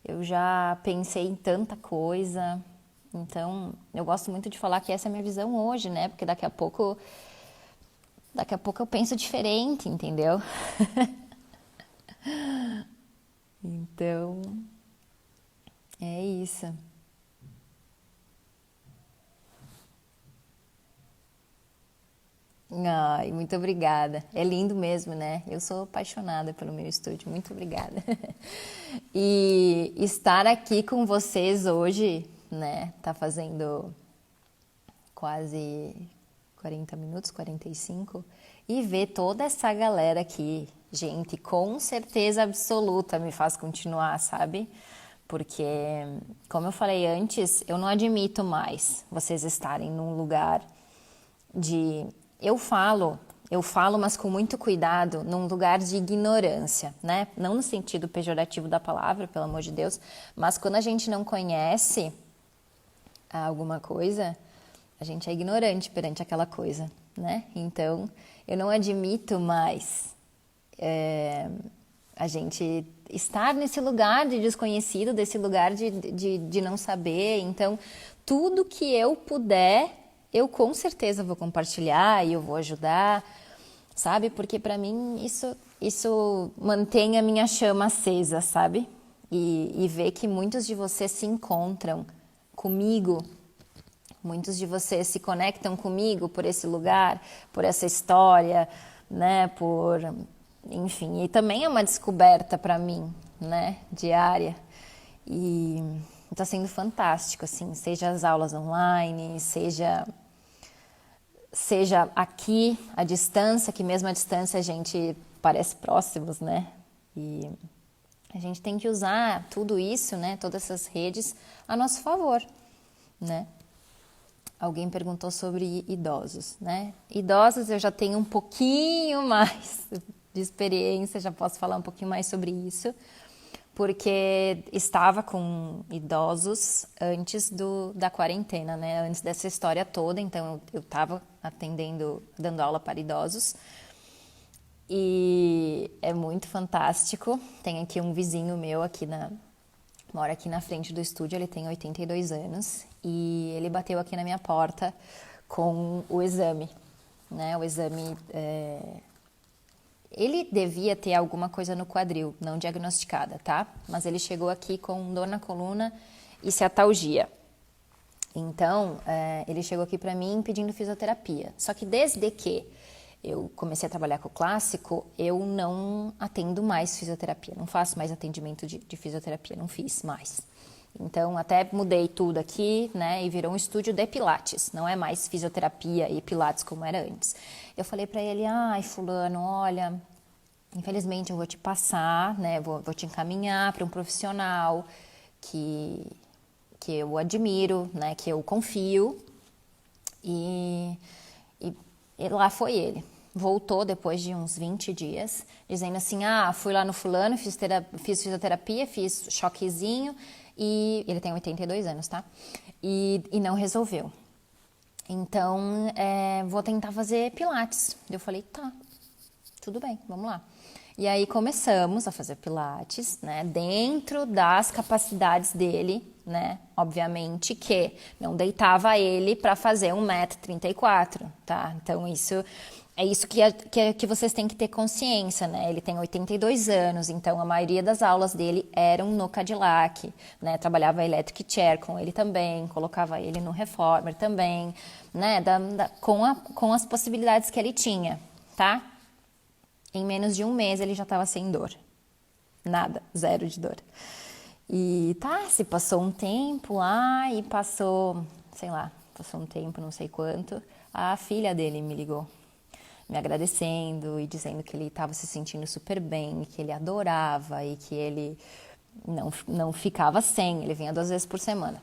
Eu já pensei em tanta coisa. Então, eu gosto muito de falar que essa é a minha visão hoje, né? Porque daqui a pouco eu penso diferente, entendeu? Então, é isso. Ai, muito obrigada. É lindo mesmo, né? Eu sou apaixonada pelo meu estúdio. Muito obrigada. E estar aqui com vocês hoje, né? Tá fazendo quase 40 minutos, 45, e ver toda essa galera aqui, gente, com certeza absoluta me faz continuar, sabe? Porque, como eu falei antes, eu não admito mais vocês estarem num lugar de... Eu falo, mas com muito cuidado, num lugar de ignorância, né? Não no sentido pejorativo da palavra, pelo amor de Deus, mas quando a gente não conhece alguma coisa, a gente é ignorante perante aquela coisa, né? Então, eu não admito mais a gente estar nesse lugar de desconhecido, desse lugar de não saber. Então, tudo que eu puder, eu com certeza vou compartilhar e eu vou ajudar, sabe? Porque para mim isso mantém a minha chama acesa, sabe? E ver que muitos de vocês se encontram comigo, muitos de vocês se conectam comigo por esse lugar, por essa história, né? Enfim, e também é uma descoberta para mim, né? Diária. E está sendo fantástico, assim, seja as aulas online, seja aqui, à distância, que mesmo à distância a gente parece próximos, né? E a gente tem que usar tudo isso, né? Todas essas redes a nosso favor, né? Alguém perguntou sobre idosos, né? Idosos eu já tenho um pouquinho mais de experiência, já posso falar um pouquinho mais sobre isso, porque estava com idosos antes da quarentena, né? Antes dessa história toda, então eu estava atendendo, dando aula para idosos. E é muito fantástico. Tem aqui um vizinho meu mora aqui na frente do estúdio, ele tem 82 anos e ele bateu aqui na minha porta com o exame, né? O exame, ele devia ter alguma coisa no quadril, não diagnosticada, tá? Mas ele chegou aqui com dor na coluna e ciatalgia. Então, ele chegou aqui para mim pedindo fisioterapia. Só que desde que eu comecei a trabalhar com o clássico, eu não atendo mais fisioterapia, não faço mais atendimento de fisioterapia, não fiz mais. Então, até mudei tudo aqui, né, e virou um estúdio de pilates, não é mais fisioterapia e pilates como era antes. Eu falei para ele, ai, fulano, olha, infelizmente eu vou te passar, né, vou te encaminhar para um profissional que eu admiro, né, que eu confio, e lá foi ele. Voltou depois de uns 20 dias, dizendo assim, fui lá no fulano, fiz fisioterapia, fiz choquezinho, e ele tem 82 anos, tá? E não resolveu. Então, vou tentar fazer pilates. Eu falei, tá, tudo bem, vamos lá. E aí começamos a fazer pilates, né, dentro das capacidades dele, né, obviamente que não deitava ele para fazer 1,34 m, tá? Então isso que vocês têm que ter consciência, né? Ele tem 82 anos, então a maioria das aulas dele eram no Cadillac, né? Trabalhava electric chair com ele também, colocava ele no reformer também, né? Com as possibilidades que ele tinha, tá? Em menos de um mês ele já estava sem dor. Nada, zero de dor. E se passou um tempo e passou um tempo, não sei quanto, a filha dele me ligou, me agradecendo e dizendo que ele estava se sentindo super bem, que ele adorava e que ele não ficava sem, ele vinha 2 vezes por semana.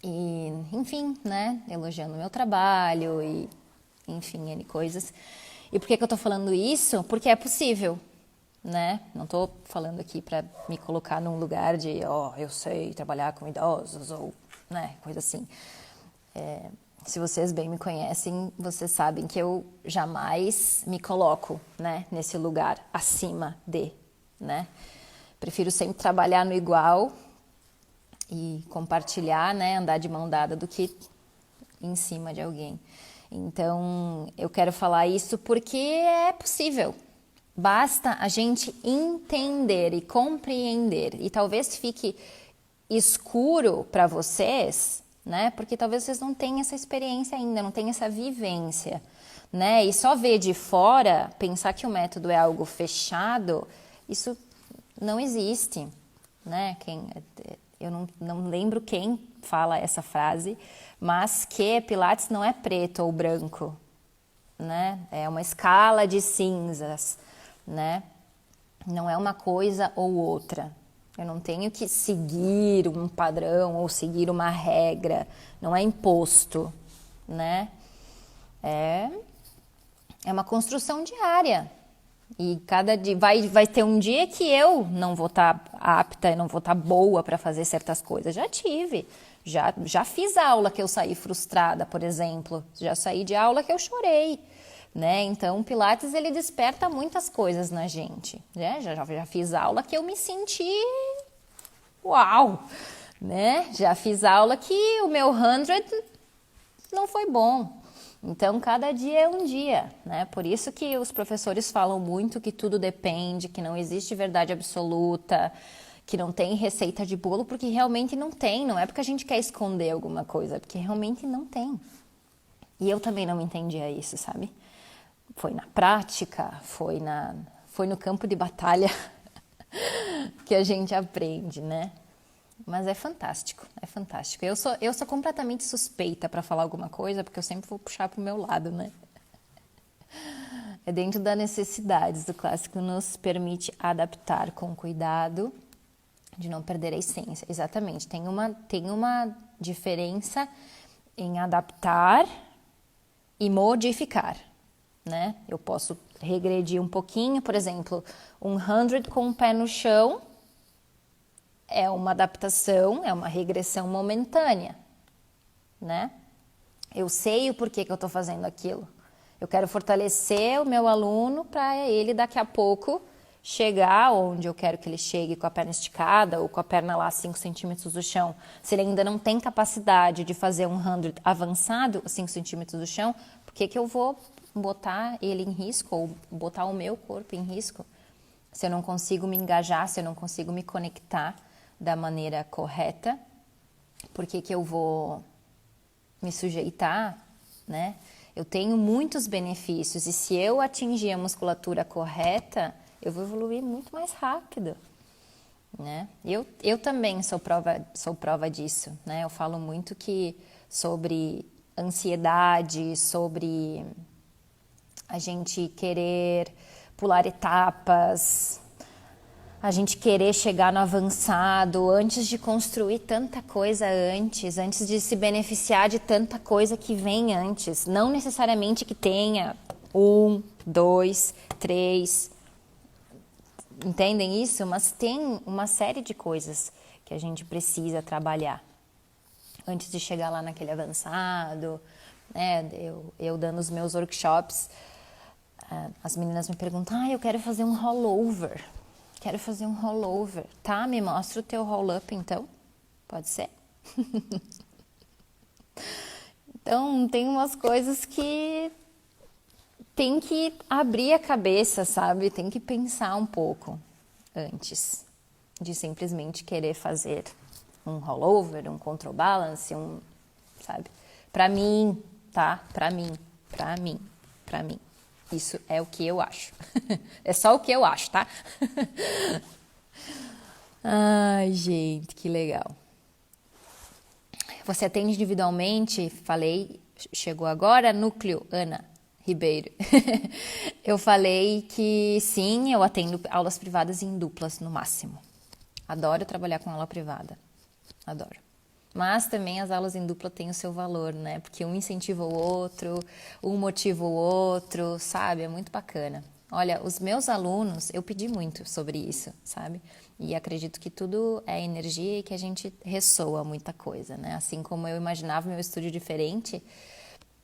E, enfim, né, elogiando o meu trabalho e, enfim, N coisas. E por que eu tô falando isso? Porque é possível, né? Não tô falando aqui para me colocar num lugar de, eu sei trabalhar com idosos ou, né, coisa assim. Se vocês bem me conhecem, vocês sabem que eu jamais me coloco, né, nesse lugar acima de, né? Prefiro sempre trabalhar no igual e compartilhar, né, andar de mão dada do que em cima de alguém. Então, eu quero falar isso porque é possível. Basta a gente entender e compreender. E talvez fique escuro para vocês, né? Porque talvez vocês não tenham essa experiência ainda, não tenham essa vivência, né? E só ver de fora, pensar que o método é algo fechado, isso não existe, né? Eu não lembro quem fala essa frase, mas que Pilates não é preto ou branco, né? É uma escala de cinzas, né? Não é uma coisa ou outra. Eu não tenho que seguir um padrão ou seguir uma regra, não é imposto, né? É uma construção diária. E cada dia vai ter um dia que eu não vou estar apta, não vou estar boa para fazer certas coisas. Já tive. Já fiz aula que eu saí frustrada, por exemplo. Já saí de aula que eu chorei, né? Então, o Pilates, ele desperta muitas coisas na gente, né? Já fiz aula que eu me senti uau, né? Já fiz aula que o meu 100 não foi bom. Então, cada dia é um dia, né? Por isso que os professores falam muito que tudo depende, que não existe verdade absoluta, que não tem receita de bolo, porque realmente não tem. Não é porque a gente quer esconder alguma coisa, é porque realmente não tem. E eu também não entendia isso, sabe? Foi na prática, foi no campo de batalha que a gente aprende, né? Mas é fantástico, é fantástico. Eu sou completamente suspeita para falar alguma coisa, porque eu sempre vou puxar para o meu lado, né? É dentro das necessidades. O clássico nos permite adaptar com cuidado, de não perder a essência. Exatamente, tem uma diferença em adaptar e modificar, né? Eu posso regredir um pouquinho, por exemplo, um 100 com o pé no chão é uma adaptação, é uma regressão momentânea, né? Eu sei o porquê que eu estou fazendo aquilo. Eu quero fortalecer o meu aluno para ele daqui a pouco chegar onde eu quero que ele chegue com a perna esticada ou com a perna lá 5 centímetros do chão. Se ele ainda não tem capacidade de fazer um 100 avançado, 5 centímetros do chão, por que que eu vou botar ele em risco ou botar o meu corpo em risco? Se eu não consigo me engajar, se eu não consigo me conectar da maneira correta, por que que eu vou me sujeitar, né? Eu tenho muitos benefícios e se eu atingir a musculatura correta, eu vou evoluir muito mais rápido, né? Eu também sou prova disso, né? Eu falo muito sobre ansiedade, sobre a gente querer pular etapas, a gente querer chegar no avançado antes de construir tanta coisa antes de se beneficiar de tanta coisa que vem antes. Não necessariamente que tenha 1, 2, 3, entendem isso? Mas tem uma série de coisas que a gente precisa trabalhar antes de chegar lá naquele avançado, né? Eu dando os meus workshops, as meninas me perguntam, eu quero fazer um rollover. Quero fazer um rollover. Tá, me mostra o teu roll-up então. Pode ser? Então, tem umas coisas que tem que abrir a cabeça, sabe? Tem que pensar um pouco antes de simplesmente querer fazer um rollover, um counterbalance, sabe? Pra mim, tá? Pra mim. Isso é o que eu acho. É só o que eu acho, tá? Ai, gente, que legal. Você atende individualmente? Falei, chegou agora, núcleo, Ana Ribeiro. Eu falei que sim, eu atendo aulas privadas em duplas no máximo. Adoro trabalhar com aula privada. Adoro. Mas também as aulas em dupla têm o seu valor, né? Porque um incentiva o outro, um motiva o outro, sabe? É muito bacana. Olha, os meus alunos, eu pedi muito sobre isso, sabe? E acredito que tudo é energia e que a gente ressoa muita coisa, né? Assim como eu imaginava meu estúdio diferente,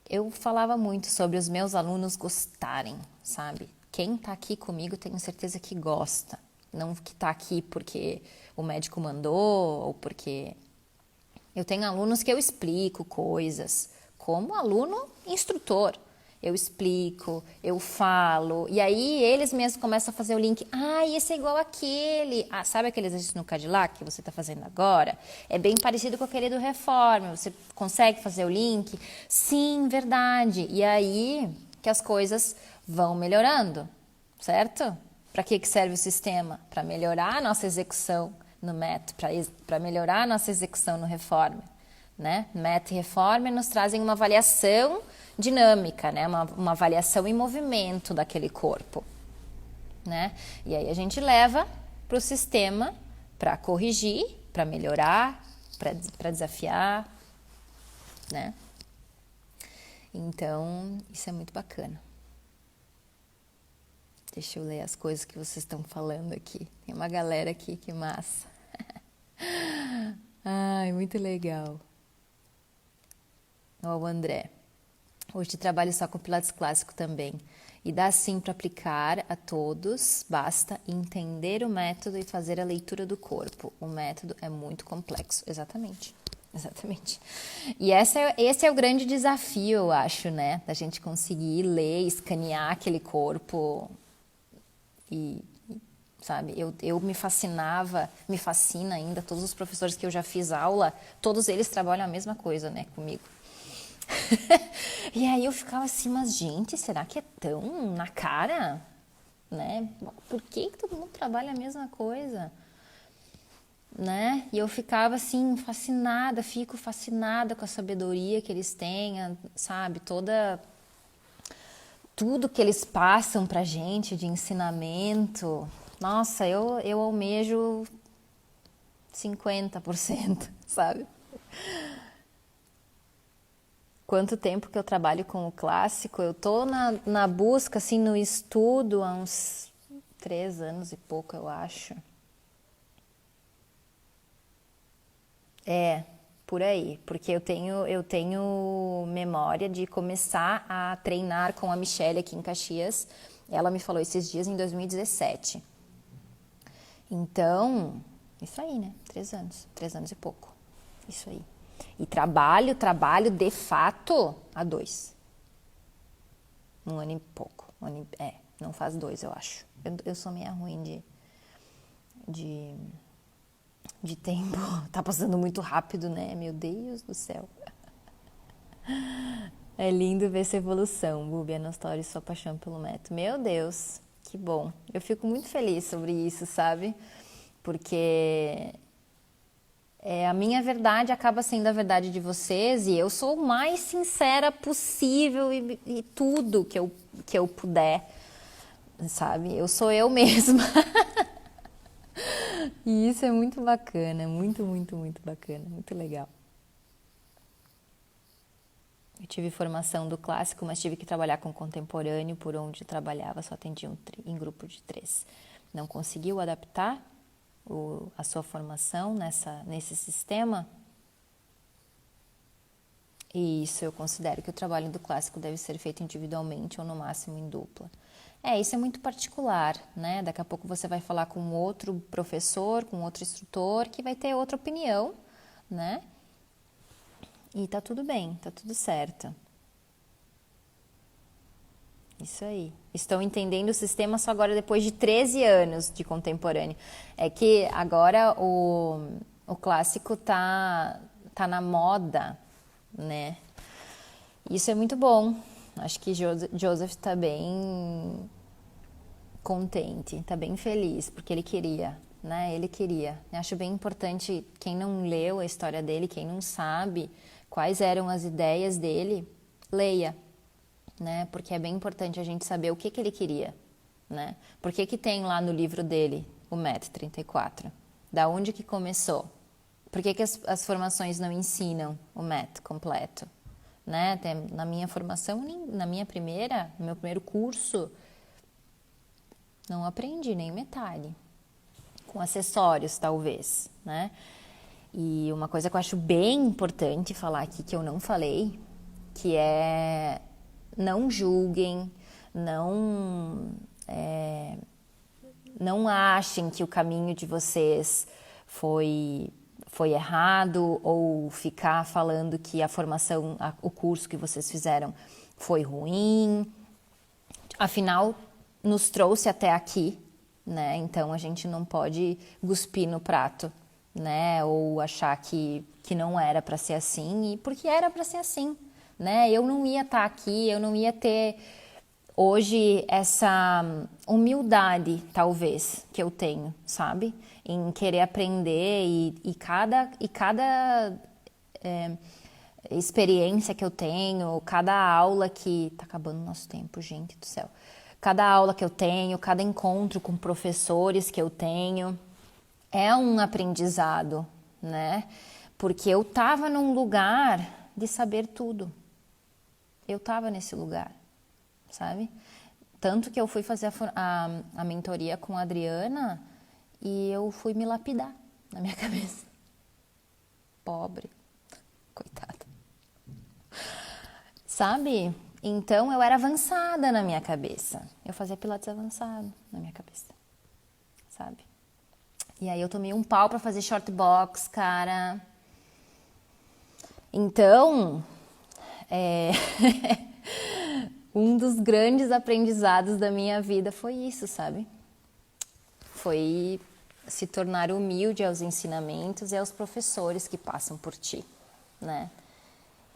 eu falava muito sobre os meus alunos gostarem, sabe? Quem tá aqui comigo tenho certeza que gosta. Não que tá aqui porque o médico mandou ou porque... Eu tenho alunos que eu explico coisas, como aluno instrutor. Eu explico, eu falo, e aí eles mesmos começam a fazer o link. Esse é igual aquele. Sabe aquele exercício no Cadillac que você está fazendo agora? É bem parecido com aquele do Reforme. Você consegue fazer o link? Sim, verdade. E aí que as coisas vão melhorando, certo? Para que serve o sistema? Para melhorar a nossa execução no método, para melhorar a nossa execução no Reformer, né? Método e Reformer nos trazem uma avaliação dinâmica, né? Uma avaliação em movimento daquele corpo, né? E aí a gente leva para o sistema para corrigir, para melhorar, para desafiar, né? Então, isso é muito bacana. Deixa eu ler as coisas que vocês estão falando aqui. Tem uma galera aqui, que massa. Ai, muito legal. Ó, o André. Hoje trabalho só com Pilates clássico também. E dá sim para aplicar a todos, basta entender o método e fazer a leitura do corpo. O método é muito complexo. Exatamente. E esse é o grande desafio, eu acho, né? Da gente conseguir ler, escanear aquele corpo sabe, eu me fascina ainda, todos os professores que eu já fiz aula, todos eles trabalham a mesma coisa, né, comigo. E aí eu ficava assim, mas gente, será que é tão na cara? Né? Por que todo mundo trabalha a mesma coisa? Né? E eu ficava assim, fico fascinada com a sabedoria que eles têm, sabe, tudo que eles passam pra gente de ensinamento. Nossa, eu almejo 50%, sabe? quanto tempo que eu trabalho com o clássico, eu tô na busca, assim, no estudo há uns 3 anos e pouco, eu acho. É, por aí, porque eu tenho memória de começar a treinar com a Michelle aqui em Caxias. Ela me falou esses dias em 2017. Então, isso aí, né? 3 anos, 3 anos e pouco. Isso aí. E trabalho de fato há 2. 1 ano e pouco. Não faz 2, eu acho. Eu sou meio ruim de, de tempo. Tá passando muito rápido, né? Meu Deus do céu. É lindo ver essa evolução, Bubi, a história e sua paixão pelo método. Meu Deus, que bom. Eu fico muito feliz sobre isso, sabe? Porque a minha verdade acaba sendo a verdade de vocês e eu sou o mais sincera possível e tudo que eu puder, sabe? Eu sou eu mesma. E isso é muito bacana, muito, muito, muito bacana, muito legal. Eu tive formação do clássico, mas tive que trabalhar com contemporâneo, por onde eu trabalhava só atendia em grupo de 3. Não conseguiu adaptar a sua formação nesse sistema? E isso eu considero que o trabalho do clássico deve ser feito individualmente ou no máximo em dupla. Isso é muito particular, né? Daqui a pouco você vai falar com outro professor, com outro instrutor, que vai ter outra opinião, né? E tá tudo bem, tá tudo certo. Isso aí. Estão entendendo o sistema só agora depois de 13 anos de contemporâneo. É que agora o clássico tá na moda, né? Isso é muito bom. Acho que Joseph está bem contente, está bem feliz, porque ele queria, né? Ele queria. Eu acho bem importante, quem não leu a história dele, quem não sabe quais eram as ideias dele, leia, né? Porque é bem importante a gente saber o que ele queria, né? Por que tem lá no livro dele o MET 34? Da onde que começou? Por que as formações não ensinam o MET completo? Né? Na minha formação, no meu primeiro curso, não aprendi nem metade. Com acessórios, talvez, né? E uma coisa que eu acho bem importante falar aqui, que eu não falei, que é não julguem, não achem que o caminho de vocês foi errado ou ficar falando que a formação, o curso que vocês fizeram foi ruim. Afinal, nos trouxe até aqui, né? Então a gente não pode cuspir no prato, né? Ou achar que não era para ser assim, porque era para ser assim, né? Eu não ia estar aqui, eu não ia ter hoje essa humildade, talvez, que eu tenho, sabe? Em querer aprender e cada experiência que eu tenho, cada aula que... Tá acabando o nosso tempo, gente do céu. Cada aula que eu tenho, cada encontro com professores que eu tenho, é um aprendizado, né? Porque eu tava num lugar de saber tudo. Eu tava nesse lugar, sabe? Tanto que eu fui fazer a mentoria com a Adriana e eu fui me lapidar na minha cabeça. Pobre, coitada. Sabe? Então eu era avançada na minha cabeça. Eu fazia pilates avançado na minha cabeça, sabe? E aí eu tomei um pau pra fazer short box, cara. Então, um dos grandes aprendizados da minha vida foi isso, sabe? Foi se tornar humilde aos ensinamentos e aos professores que passam por ti, né?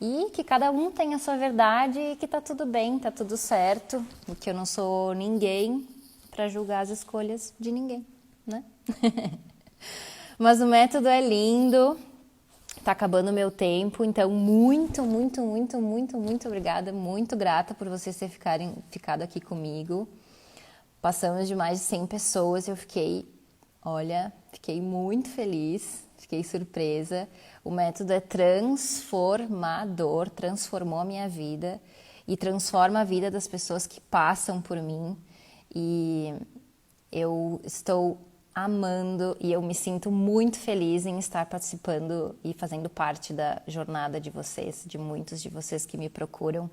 E que cada um tem a sua verdade e que tá tudo bem, tá tudo certo, e que eu não sou ninguém para julgar as escolhas de ninguém, né? Mas o método é lindo, tá acabando o meu tempo, então muito, muito, muito, muito, muito obrigada, muito grata por vocês terem ficado aqui comigo. Passamos de mais de 100 pessoas, eu fiquei muito feliz, fiquei surpresa. O método é transformador, transformou a minha vida e transforma a vida das pessoas que passam por mim. E eu estou amando e eu me sinto muito feliz em estar participando e fazendo parte da jornada de vocês, de muitos de vocês que me procuram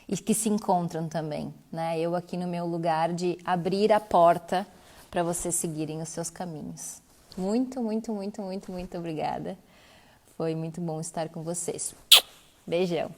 e que se encontram também, né? Eu aqui no meu lugar de abrir a porta para vocês seguirem os seus caminhos. Muito, muito, muito, muito, muito obrigada. Foi muito bom estar com vocês. Beijão.